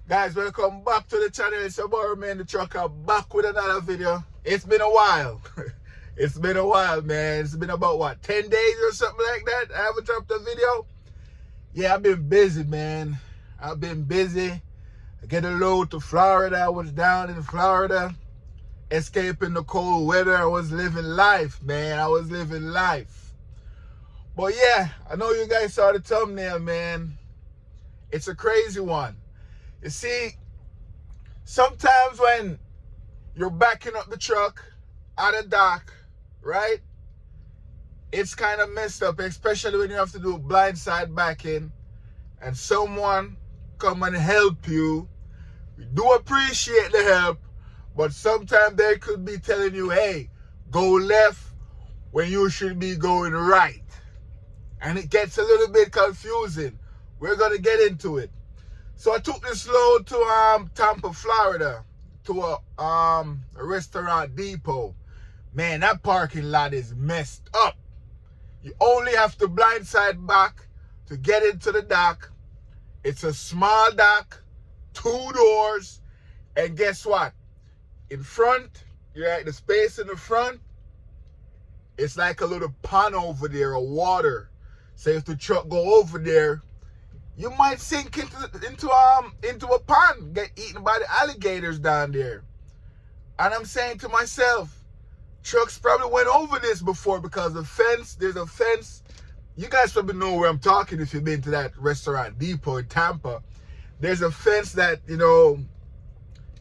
Guys, welcome back to the channel. It's your boy, man, the trucker, back with another video. It's been a while. It's been a while, man. It's been about, what, 10 days or something like that? I haven't dropped a video. Yeah, I've been busy, man. I've been busy. I get a load to Florida. I was down in Florida, escaping the cold weather. I was living life, man. I was living life. But yeah, I know you guys saw the thumbnail, man. It's a crazy one. You see, sometimes when you're backing up the truck at a dock, right? It's kind of messed up, especially when you have to do blindside backing and someone come and help you. We do appreciate the help, but sometimes they could be telling you, hey, go left when you should be going right. And it gets a little bit confusing. We're going to get into it. So I took this load to Tampa, Florida, to a restaurant depot. Man, that parking lot is messed up. You only have to blindside back to get into the dock. It's a small dock, 2 doors, and guess what? In front, you're at the space in the front, it's like a little pond over there of water. So if the truck go over there, you might sink into a pond, get eaten by the alligators down there. And I'm saying to myself, trucks probably went over this before because the fence, there's a fence. You guys probably know where I'm talking if you've been to that restaurant depot in Tampa. There's a fence that, you know,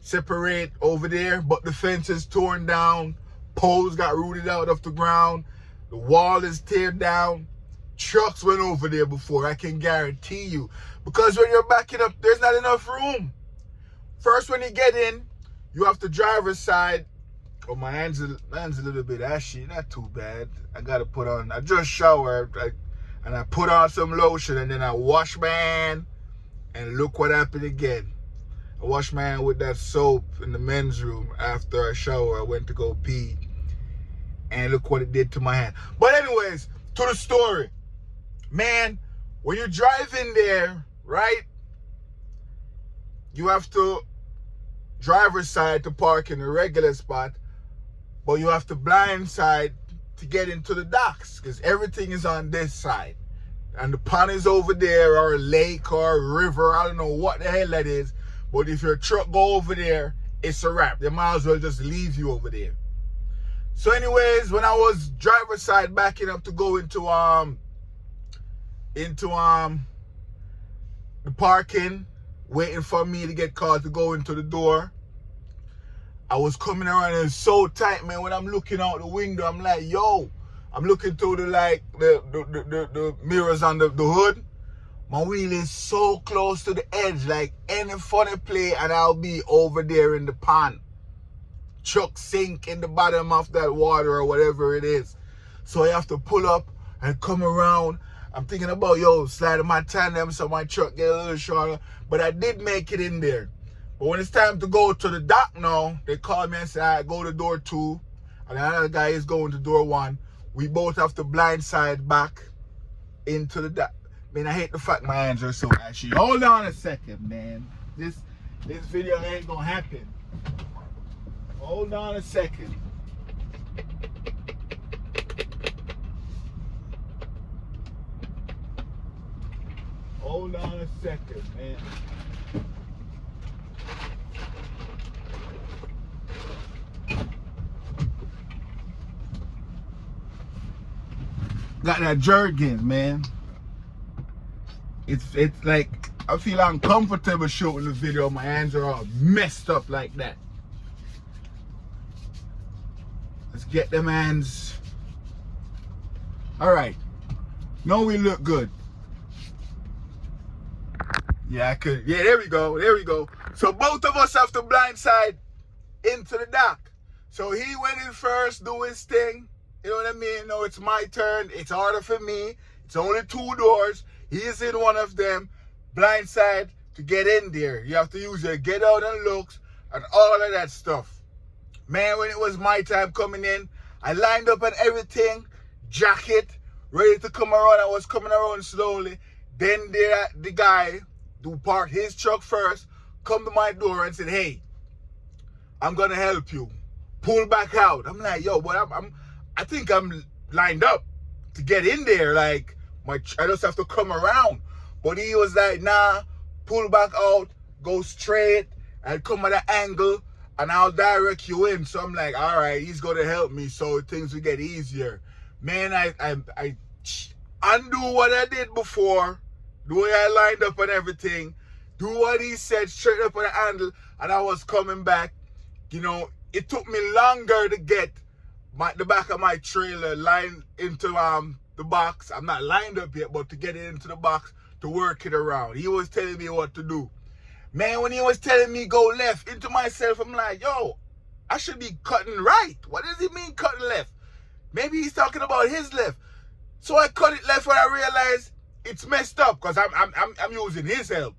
separate over there, but the fence is torn down. Poles got rooted out of the ground. The wall is teared down. Trucks went over there before, I can guarantee you. Because when you're backing up, there's not enough room. First, when you get in, you have the driver's side. Oh, my hand's a little bit ashy, not too bad. I gotta put on, I just showered, and I put on some lotion, and then I wash my hand, and look what happened again. I washed my hand with that soap in the men's room after I shower. I went to go pee, and look what it did to my hand. But anyways, to the story. Man, when you drive in there, right, you have to driver's side to park in the regular spot, but you have to blind side to get into the docks because everything is on this side. And the pond is over there, or a lake or a river. I don't know what the hell that is. But if your truck go over there, it's a wrap. They might as well just leave you over there. So anyways, when I was driver's side backing up to go into the parking, waiting for me to get called to go into the door, I was coming around and it's so tight, man. When I'm looking out the window, I'm like, yo, I'm looking through the mirrors on the hood. My wheel is so close to the edge, like any funny play, and I'll be over there in the pond. Truck sink in the bottom of that water or whatever it is. So I have to pull up and come around. I'm thinking about, yo, sliding my tandem so my truck get a little shorter. But I did make it in there. But when it's time to go to the dock now, they call me and say, all right, go to door 2. And another guy is going to door 1. We both have to blindside back into the dock. Man, I hate the fact my hands are so ashy. Hold on a second, man. This video ain't gonna happen. Hold on a second. Hold on a second, man. Got that jerkin, man. It's like I feel uncomfortable shooting the video. My hands are all messed up like that. Let's get them hands. All right. Now we look good. Yeah, I could. Yeah, there we go. There we go. So both of us have to blindside into the dock. So he went in first, do his thing. You know what I mean? No, it's my turn. It's harder for me. It's only 2 doors. He's in one of them. Blindside to get in there. You have to use your get out and looks and all of that stuff. Man, when it was my time coming in, I lined up and everything, jacket, ready to come around. I was coming around slowly. Then the guy who parked his truck first come to my door and said, hey, I'm gonna help you. Pull back out. I'm like, yo, but I think I'm lined up to get in there. Like, I just have to come around. But he was like, nah, pull back out, go straight, and come at an angle, and I'll direct you in. So I'm like, all right, he's gonna help me so things will get easier. Man, I undo what I did before, the way I lined up and everything, do what he said, straight up on the handle, and I was coming back. You know, it took me longer to get the back of my trailer lined into the box. I'm not lined up yet, but to get it into the box to work it around. He was telling me what to do. Man, when he was telling me go left, into myself, I'm like, yo, I should be cutting right. What does he mean cutting left? Maybe he's talking about his left. So I cut it left when I realized it's messed up because I'm using his help.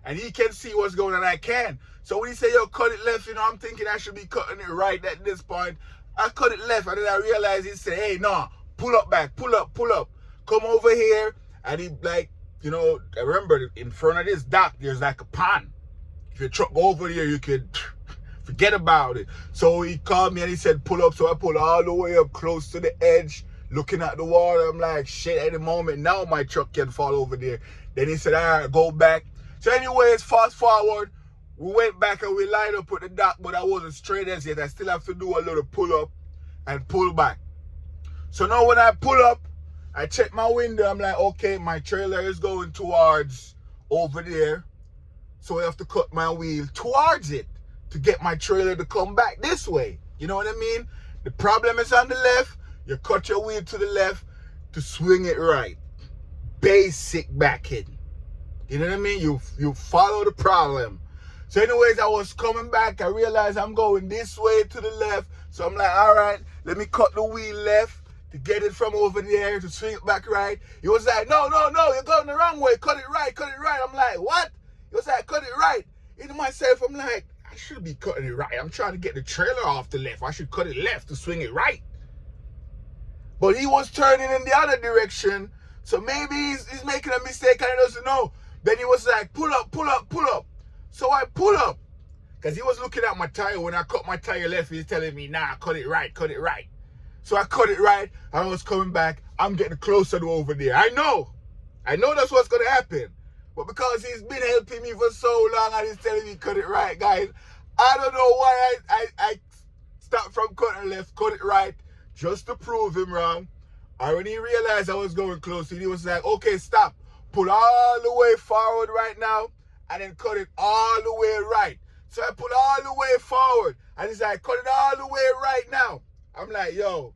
And he can see what's going on, I can. So when he say, yo, cut it left, you know, I'm thinking I should be cutting it right at this point. I cut it left, and then I realized he said, hey, no, pull up back, pull up. Come over here. And he, like, you know, I remember in front of this dock, there's like a pond. If your truck go over there, you could forget about it. So he called me and he said, pull up. So I pulled all the way up close to the edge, looking at the water. I'm like, shit, at the moment, now my truck can fall over there. Then he said, all right, go back. So anyways, fast forward, we went back and we lined up with the dock, but I wasn't straight as yet. I still have to do a little pull up and pull back. So now when I pull up, I check my window. I'm like, okay, my trailer is going towards over there. So I have to cut my wheel towards it to get my trailer to come back this way. You know what I mean? The problem is on the left. You cut your wheel to the left to swing it right. Basic backing. You know what I mean? You follow the problem. So anyways, I was coming back. I realized I'm going this way to the left. So I'm like, all right, let me cut the wheel left to get it from over there to swing it back right. He was like, no, you're going the wrong way. Cut it right. I'm like, what? He was like, cut it right. In myself, I'm like, I should be cutting it right. I'm trying to get the trailer off the left. I should cut it left to swing it right. But he was turning in the other direction. So maybe he's making a mistake and he doesn't know. Then he was like, pull up. So I pull up. Because he was looking at my tire. When I cut my tire left, he's telling me, nah, cut it right. So I cut it right. I was coming back. I'm getting closer to over there. I know that's what's going to happen. But because he's been helping me for so long and he's telling me cut it right, guys, I don't know why I stopped from cutting left, cut it right, just to prove him wrong. And when he realized I was going close, he was like, okay, stop. Pull all the way forward right now and then cut it all the way right. So I pull all the way forward and he's like, cut it all the way right now. I'm like, yo,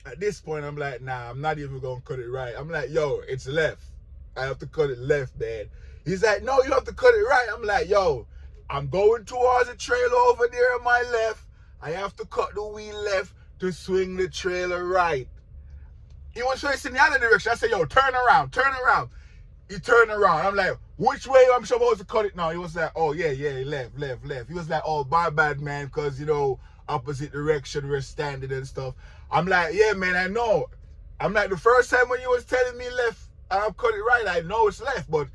at this point, I'm like, nah, I'm not even going to cut it right. I'm like, yo, it's left. I have to cut it left, man. He's like, no, you have to cut it right. I'm like, yo, I'm going towards the trailer over there on my left. I have to cut the wheel left to swing the trailer right. He was facing the other direction. I said, yo, turn around. He turned around. I'm like, which way I'm supposed to cut it now? He was like, oh, yeah, left. He was like, oh, my bad, man, because, you know, opposite direction we're standing and stuff. I'm like, yeah, man, I know. I'm like, the first time when you was telling me left, I'll cut it right. I know it's left, but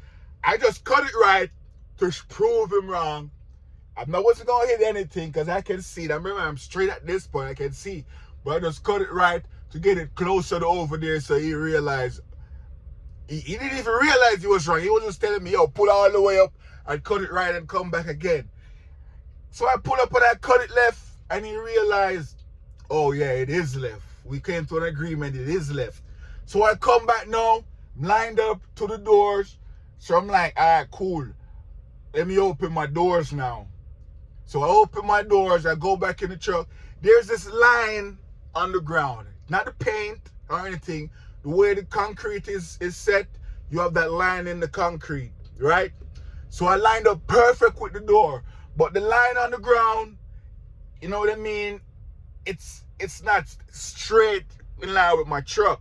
I just cut it right to prove him wrong. I wasn't going to hit anything because I can see it. I remember I'm straight at this point. I can see. But I just cut it right to get it closer to over there so he realized. He didn't even realize he was wrong. He was just telling me, yo, pull all the way up and cut it right and come back again. So I pull up and I cut it left and he realized, oh, yeah, it is left. We came to an agreement. It is left. So I come back now, lined up to the doors. So I'm like, all right, cool. Let me open my doors now. So I open my doors. I go back in the truck. There's this line on the ground. Not the paint or anything. The way the concrete is set, you have that line in the concrete, right? So I lined up perfect with the door. But the line on the ground, you know what I mean? It's not straight in line with my truck.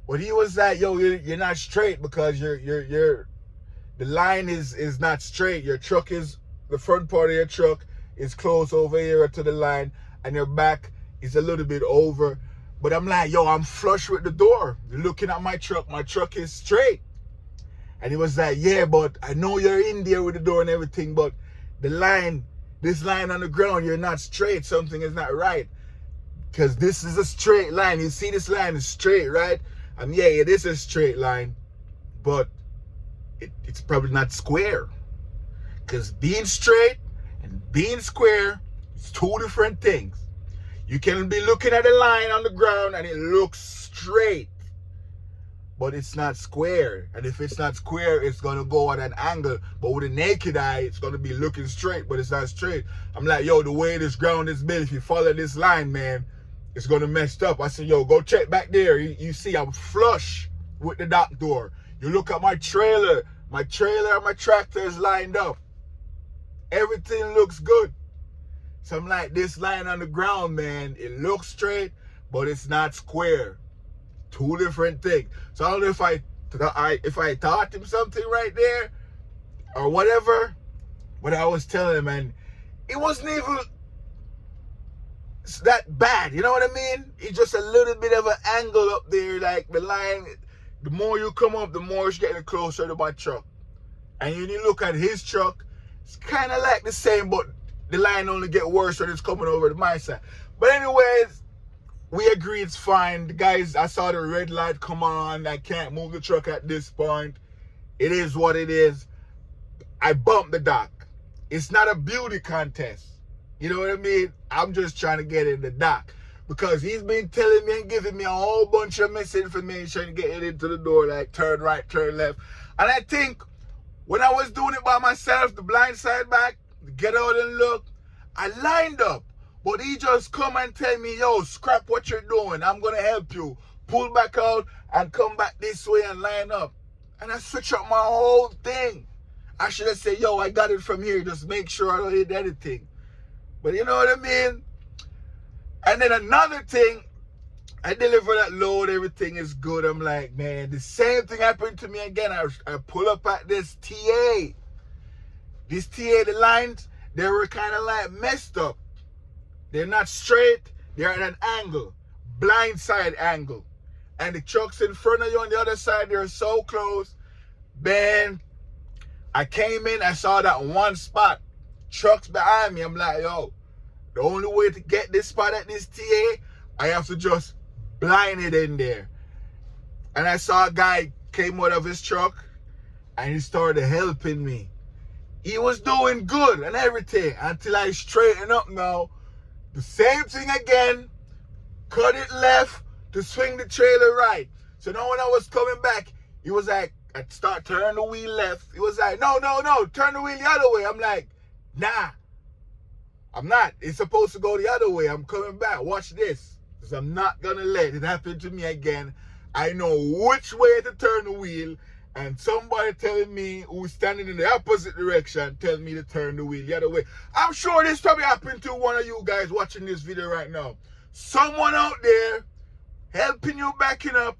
But he was like, yo, you're not straight because the line is not straight. Your truck is, the front part of your truck is close over here to the line and your back is a little bit over. But I'm like, yo, I'm flush with the door. You're looking at my truck is straight. And he was like, yeah, but I know you're in there with the door and everything, but this line on the ground, you're not straight. Something is not right. Because this is a straight line. You see this line is straight, right? Yeah, it is a straight line, but it's probably not square. Because being straight and being square is two different things. You can be looking at a line on the ground and it looks straight, but it's not square. And if it's not square, it's going to go at an angle. But with a naked eye, it's going to be looking straight, but it's not straight. I'm like, yo, the way this ground is built, if you follow this line, man, it's going to mess up. I said, yo, go check back there. You see I'm flush with the dock door. You look at my trailer and my tractor is lined up. Everything looks good. So I'm like, this line on the ground, man, it looks straight, but it's not square. Two different things. So I don't know if I taught him something right there or whatever, but I was telling him, and it wasn't even that bad, you know what I mean? It's just a little bit of an angle up there, like the line, the more you come up, the more it's getting closer to my truck. And when you look at his truck, it's kind of like the same, but the line only get worse when it's coming over to my side. But anyways, we agree it's fine. The guys, I saw the red light come on. I can't move the truck at this point. It is what it is. I bumped the dock. It's not a beauty contest. You know what I mean? I'm just trying to get in the dock. Because he's been telling me and giving me a whole bunch of misinformation to get it into the door, like turn right, turn left. And I think when I was doing it by myself, the blind side back, get out and look, I lined up. But he just come and tell me, yo, scrap what you're doing. I'm going to help you. Pull back out and come back this way and line up. And I switch up my whole thing. I should have said, yo, I got it from here. Just make sure I don't hit anything. But you know what I mean? And then another thing, I deliver that load. Everything is good. I'm like, man, the same thing happened to me again. I pull up at this TA. This TA, the lines, they were kind of like messed up. They're not straight. They're at an angle. Blind side angle. And the trucks in front of you on the other side, they're so close. Man, I came in, I saw that one spot. Trucks behind me. I'm like, yo, the only way to get this spot at this TA, I have to just blind it in there. And I saw a guy came out of his truck and he started helping me. He was doing good and everything until I straighten up now. The same thing again. Cut it left to swing the trailer right. So now when I was coming back, he was like, I start turning the wheel left. He was like, no, turn the wheel the other way. I'm like, nah, I'm not. It's supposed to go the other way. I'm coming back. Watch this. Because I'm not going to let it happen to me again. I know which way to turn the wheel. And somebody telling me who's standing in the opposite direction telling me to turn the wheel the other way. I'm sure this probably happened to one of you guys watching this video right now. Someone out there helping you backing up,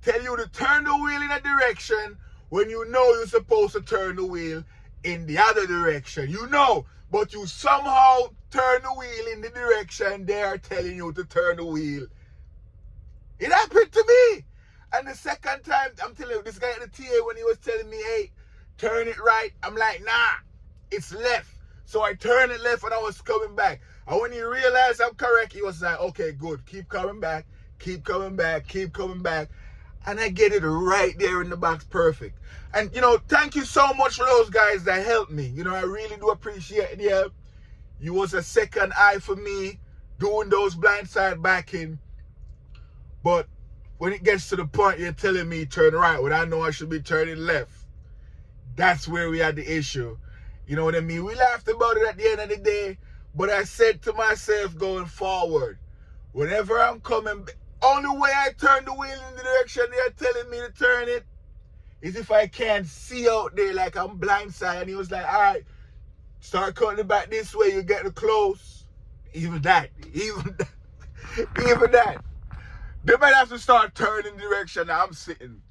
tell you to turn the wheel in a direction when you know you're supposed to turn the wheel in the other direction. You know, but you somehow turn the wheel in the direction they are telling you to turn the wheel. It happened to me. And the second time, I'm telling you, this guy at the TA, when he was telling me, hey, turn it right, I'm like, nah, it's left. So I turned it left and I was coming back. And when he realized I'm correct, he was like, okay, good. Keep coming back, keep coming back, keep coming back. And I get it right there in the box, perfect. And, you know, thank you so much for those guys that helped me. You know, I really do appreciate the help. You was a second eye for me doing those blindside backing. But when it gets to the point you're telling me turn right when I know I should be turning left, that's where we had the issue. You know what I mean? We laughed about it at the end of the day, but I said to myself going forward, whenever I'm coming, only way I turn the wheel in the direction they're telling me to turn it is if I can't see out there like I'm blindside. And he was like, all right, start cutting it back this way, you're getting close. Even that. They might have to start turning the direction I'm sitting.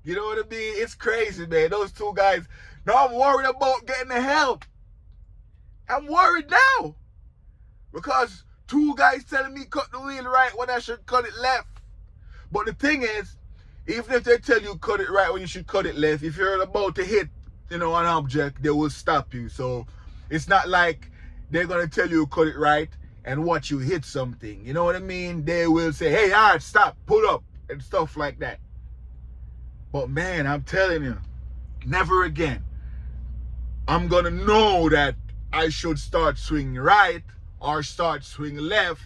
You know what I mean? It's crazy, man. Those two guys. Now I'm worried about getting the help. I'm worried now. Because two guys telling me cut the wheel right when I should cut it left. But the thing is, even if they tell you cut it right when you should cut it left, if you're about to hit, you know, an object, they will stop you. So It's not like they're going to tell you cut it right and watch you hit something. You know what I mean? They will say, hey, all right, stop, pull up, and stuff like that. But man, I'm telling you, never again. I'm going to know that I should start swinging right or start swinging left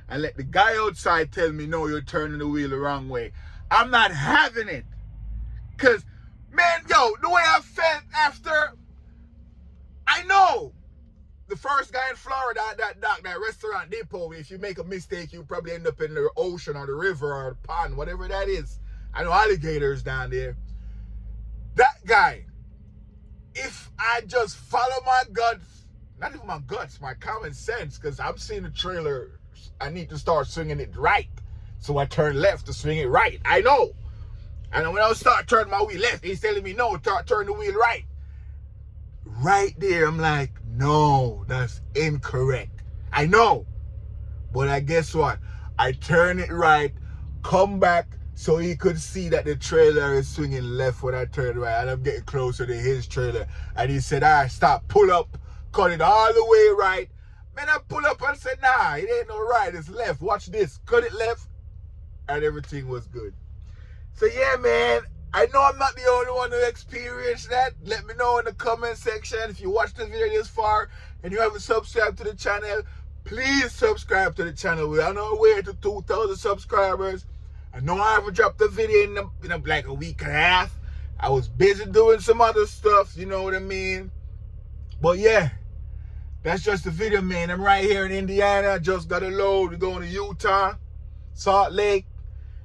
and let the guy outside tell me, no, you're turning the wheel the wrong way. I'm not having it. Because, man, yo, the way I felt after, I know the first guy in Florida, that restaurant depot, if you make a mistake, you probably end up in the ocean or the river or the pond, whatever that is. I know alligators down there. That guy, if I just follow my guts, not even my guts, my common sense, because I'm seeing the trailer, I need to start swinging it right. So I turn left to swing it right. I know. And when I start turning my wheel left, he's telling me, no, turn the wheel right. Right there, I'm like, no, that's incorrect. I know. But I guess what? I turn it right, come back, so he could see that the trailer is swinging left when I turn right. And I'm getting closer to his trailer. And he said, all right, stop, pull up, cut it all the way right. Man, I pull up and said, nah, it ain't no right, it's left. Watch this, cut it left. And everything was good. So yeah, man, I know I'm not the only one who experienced that. Let me know in the comment section. If you watched the video this far and you haven't subscribed to the channel, please subscribe to the channel. We're on our way to 2,000 subscribers. I know I haven't dropped a video in like a week and a half. I was busy doing some other stuff, you know what I mean? But yeah, that's just the video, man. I'm right here in Indiana. Just got a load. We're going to Utah, Salt Lake.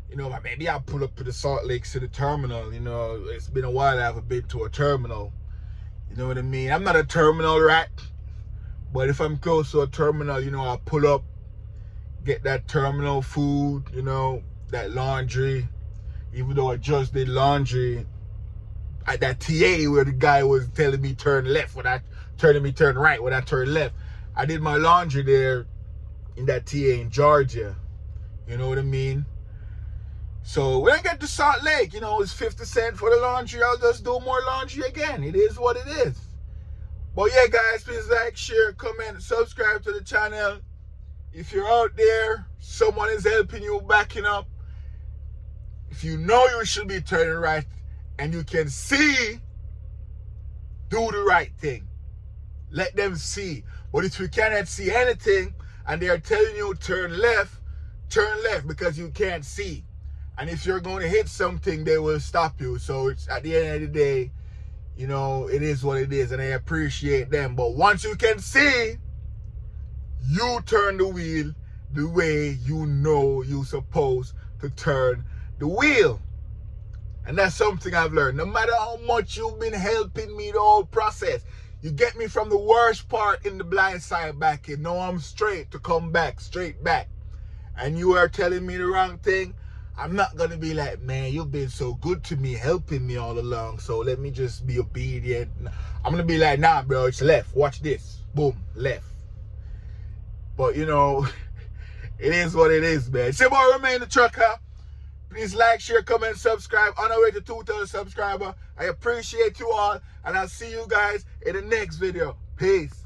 You know, maybe I'll pull up to the Salt Lake City terminal. You know, it's been a while I haven't been to a terminal. You know what I mean? I'm not a terminal rat. But if I'm close to a terminal, you know, I'll pull up, get that terminal food, you know, that laundry. Even though I just did laundry at that TA where the guy was telling me turn left when I turn right when I turn left. I did my laundry there in that TA in Georgia. You know what I mean? So when I get to Salt Lake, you know, it's 50 cents for the laundry. I'll just do more laundry again. It is what it is. But yeah, guys, please like, share, comment, subscribe to the channel. If you're out there, someone is helping you, backing up. If you know you should be turning right and you can see, do the right thing. Let them see. But if you cannot see anything and they are telling you turn left because you can't see. And if you're going to hit something, they will stop you. So it's at the end of the day, you know, it is what it is. And I appreciate them. But once you can see, you turn the wheel the way you know you're supposed to turn the wheel. And that's something I've learned. No matter how much you've been helping me the whole process, you get me from the worst part in the blind side back in. No, I'm straight to come back, straight back. And you are telling me the wrong thing. I'm not going to be like, man, you've been so good to me, helping me all along, so let me just be obedient. I'm going to be like, nah, bro, it's left. Watch this. Boom, left. But, you know, it is what it is, man. It's your boy, Remain the Trucker. Please like, share, comment, subscribe. On our way to 2,000 subscribers. I appreciate you all, and I'll see you guys in the next video. Peace.